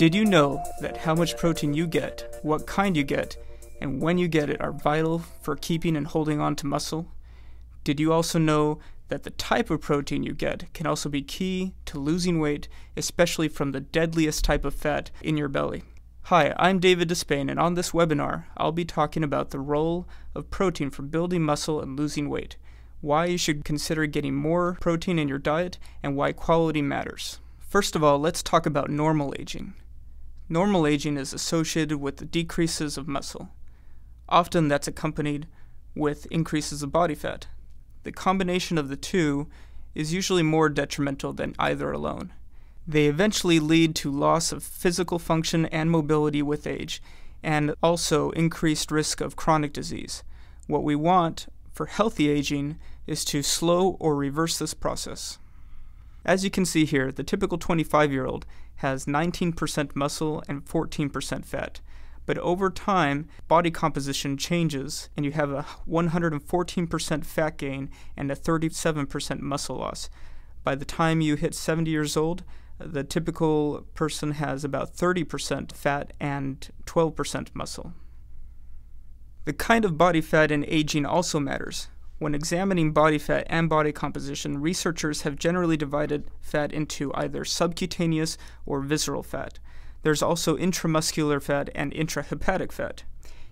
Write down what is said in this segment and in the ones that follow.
Did you know that how much protein you get, what kind you get, and when you get it are vital for keeping and holding on to muscle? Did you also know that the type of protein you get can also be key to losing weight, especially from the deadliest type of fat in your belly? Hi, I'm David Despain, and on this webinar, I'll be talking about the role of protein for building muscle and losing weight, why you should consider getting more protein in your diet, and why quality matters. First of all, let's talk about normal aging. Normal aging is associated with the decreases of muscle. Often that's accompanied with increases of body fat. The combination of the two is usually more detrimental than either alone. They eventually lead to loss of physical function and mobility with age, and also increased risk of chronic disease. What we want for healthy aging is to slow or reverse this process. As you can see here, the typical 25-year-old has 19% muscle and 14% fat. But over time, body composition changes, and you have a 114% fat gain and a 37% muscle loss. By the time you hit 70 years old, the typical person has about 30% fat and 12% muscle. The kind of body fat in aging also matters. When examining body fat and body composition, researchers have generally divided fat into either subcutaneous or visceral fat. There's also intramuscular fat and intrahepatic fat.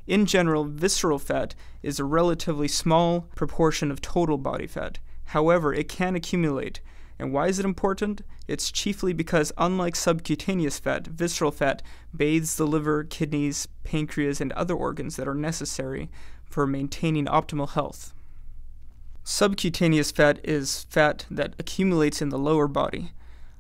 In general, visceral fat is a relatively small proportion of total body fat. However, it can accumulate. And why is it important? It's chiefly because, unlike subcutaneous fat, visceral fat bathes the liver, kidneys, pancreas, and other organs that are necessary for maintaining optimal health. Subcutaneous fat is fat that accumulates in the lower body,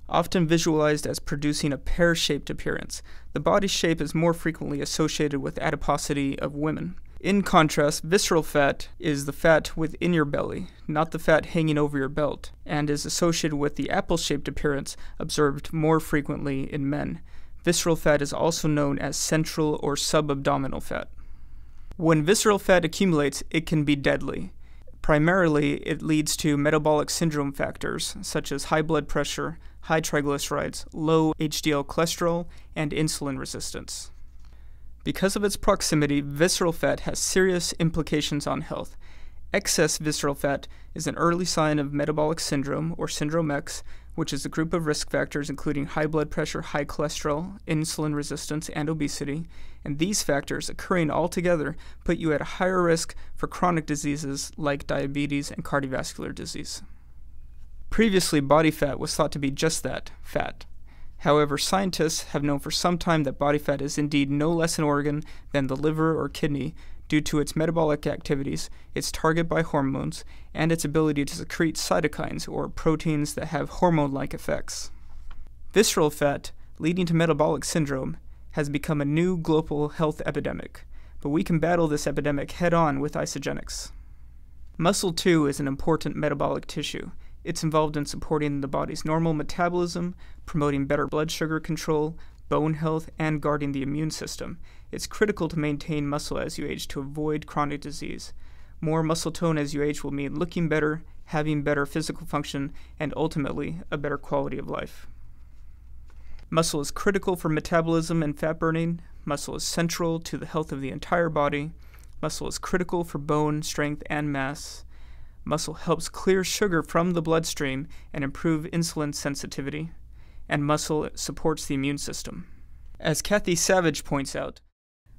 often visualized as producing a pear-shaped appearance. The body shape is more frequently associated with adiposity of women. In contrast, visceral fat is the fat within your belly, not the fat hanging over your belt, and is associated with the apple-shaped appearance observed more frequently in men. Visceral fat is also known as central or subabdominal fat. When visceral fat accumulates, it can be deadly. Primarily, it leads to metabolic syndrome factors such as high blood pressure, high triglycerides, low HDL cholesterol, and insulin resistance. Because of its proximity, visceral fat has serious implications on health. Excess visceral fat is an early sign of metabolic syndrome, or Syndrome X, which is a group of risk factors including high blood pressure, high cholesterol, insulin resistance, and obesity. And these factors occurring all together put you at a higher risk for chronic diseases like diabetes and cardiovascular disease. Previously, body fat was thought to be just that, fat. However, scientists have known for some time that body fat is indeed no less an organ than the liver or kidney due to its metabolic activities, its target by hormones, and its ability to secrete cytokines, or proteins that have hormone-like effects. Visceral fat, leading to metabolic syndrome, has become a new global health epidemic, but we can battle this epidemic head-on with isagenix. Muscle, too, is an important metabolic tissue. It's involved in supporting the body's normal metabolism, promoting better blood sugar control, bone health, and guarding the immune system. It's critical to maintain muscle as you age to avoid chronic disease. More muscle tone as you age will mean looking better, having better physical function, and ultimately, a better quality of life. Muscle is critical for metabolism and fat burning. Muscle is central to the health of the entire body. Muscle is critical for bone strength and mass. Muscle helps clear sugar from the bloodstream and improve insulin sensitivity. And muscle supports the immune system. As Kathy Savage points out,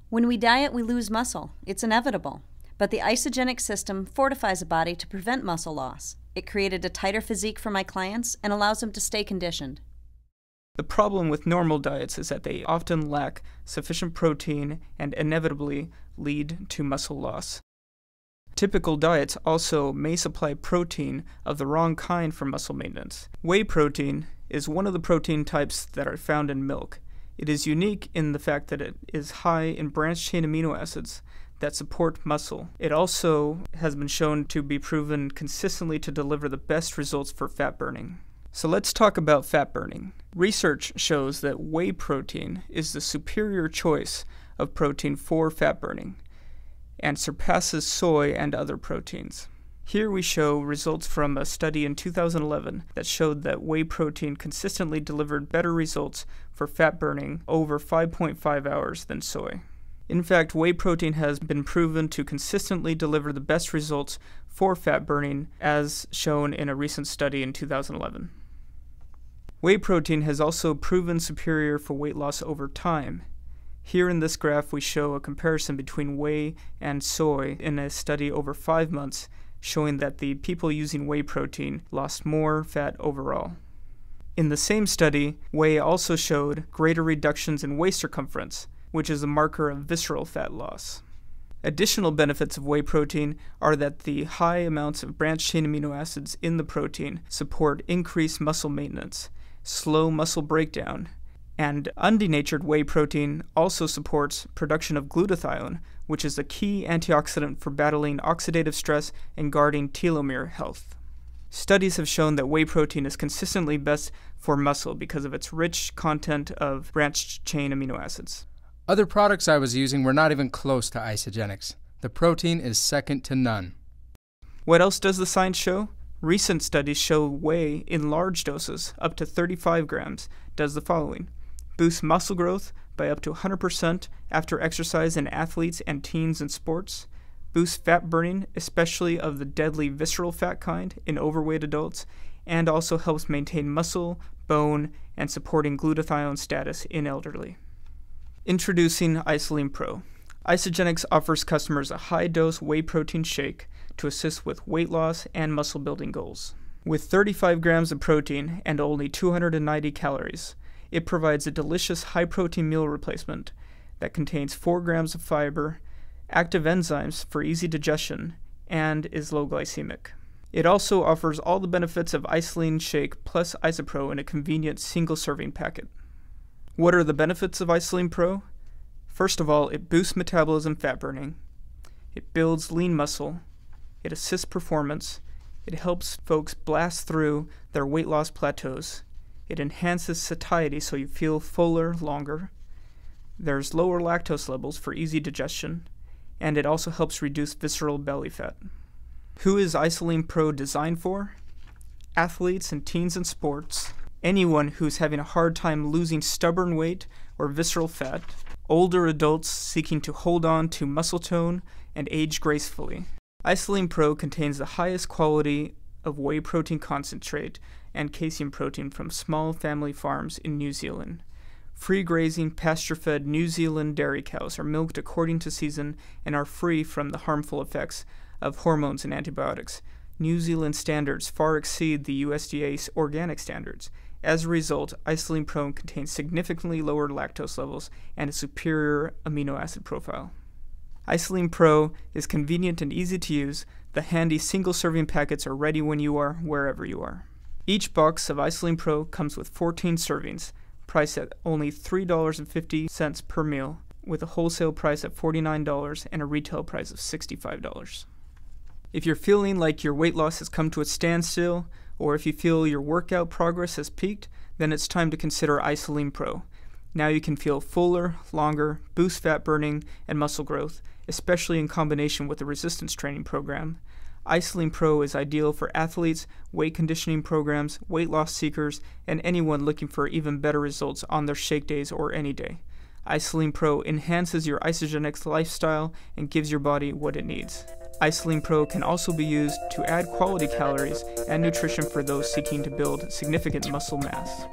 when we diet, we lose muscle. It's inevitable. But the isogenic system fortifies a body to prevent muscle loss. It created a tighter physique for my clients and allows them to stay conditioned. The problem with normal diets is that they often lack sufficient protein and inevitably lead to muscle loss. Typical diets also may supply protein of the wrong kind for muscle maintenance. Whey protein is one of the protein types that are found in milk. It is unique in the fact that it is high in branched-chain amino acids that support muscle. It also has been shown to be proven consistently to deliver the best results for fat burning. So let's talk about fat burning. Research shows that whey protein is the superior choice of protein for fat burning and surpasses soy and other proteins. Here we show results from a study in 2011 that showed that whey protein consistently delivered better results for fat burning over 5.5 hours than soy. In fact, whey protein has been proven to consistently deliver the best results for fat burning, as shown in a recent study in 2011. Whey protein has also proven superior for weight loss over time. Here in this graph we show a comparison between whey and soy in a study over 5 months, showing that the people using whey protein lost more fat overall. In the same study, whey also showed greater reductions in waist circumference, which is a marker of visceral fat loss. Additional benefits of whey protein are that the high amounts of branched-chain amino acids in the protein support increased muscle maintenance, slow muscle breakdown, and undenatured whey protein also supports production of glutathione, which is a key antioxidant for battling oxidative stress and guarding telomere health. Studies have shown that whey protein is consistently best for muscle because of its rich content of branched-chain amino acids. Other products I was using were not even close to Isagenix. The protein is second to none. What else does the science show? Recent studies show whey in large doses, up to 35 grams, does the following. Boosts muscle growth by up to 100% after exercise in athletes and teens in sports. Boosts fat burning, especially of the deadly visceral fat kind, in overweight adults, and also helps maintain muscle, bone, and supporting glutathione status in elderly. Introducing IsaLean Pro. Isagenix offers customers a high-dose whey protein shake to assist with weight loss and muscle building goals. With 35 grams of protein and only 290 calories, it provides a delicious high-protein meal replacement that contains 4 grams of fiber, active enzymes for easy digestion, and is low glycemic. It also offers all the benefits of IsaLean Shake plus IsaPro in a convenient single-serving packet. What are the benefits of IsaLean Pro? First of all, it boosts metabolism fat burning. It builds lean muscle. It assists performance. It helps folks blast through their weight loss plateaus. It enhances satiety so you feel fuller longer. There's lower lactose levels for easy digestion. And it also helps reduce visceral belly fat. Who is IsaLean Pro designed for? Athletes and teens in sports. Anyone who's having a hard time losing stubborn weight or visceral fat, older adults seeking to hold on to muscle tone and age gracefully. IsaLean Pro contains the highest quality of whey protein concentrate and casein protein from small family farms in New Zealand. Free grazing, pasture-fed New Zealand dairy cows are milked according to season and are free from the harmful effects of hormones and antibiotics. New Zealand standards far exceed the USDA's organic standards. As a result, IsaLean Pro contains significantly lower lactose levels and a superior amino acid profile. IsaLean Pro is convenient and easy to use. The handy single-serving packets are ready when you are, wherever you are. Each box of IsaLean Pro comes with 14 servings, priced at only $3.50 per meal, with a wholesale price of $49 and a retail price of $65. If you're feeling like your weight loss has come to a standstill, or if you feel your workout progress has peaked, then it's time to consider IsaLean Pro. Now you can feel fuller, longer, boost fat burning, and muscle growth, especially in combination with the resistance training program. IsaLean Pro is ideal for athletes, weight conditioning programs, weight loss seekers, and anyone looking for even better results on their shake days or any day. IsaLean Pro enhances your Isagenix lifestyle and gives your body what it needs. IsaLean Pro can also be used to add quality calories and nutrition for those seeking to build significant muscle mass.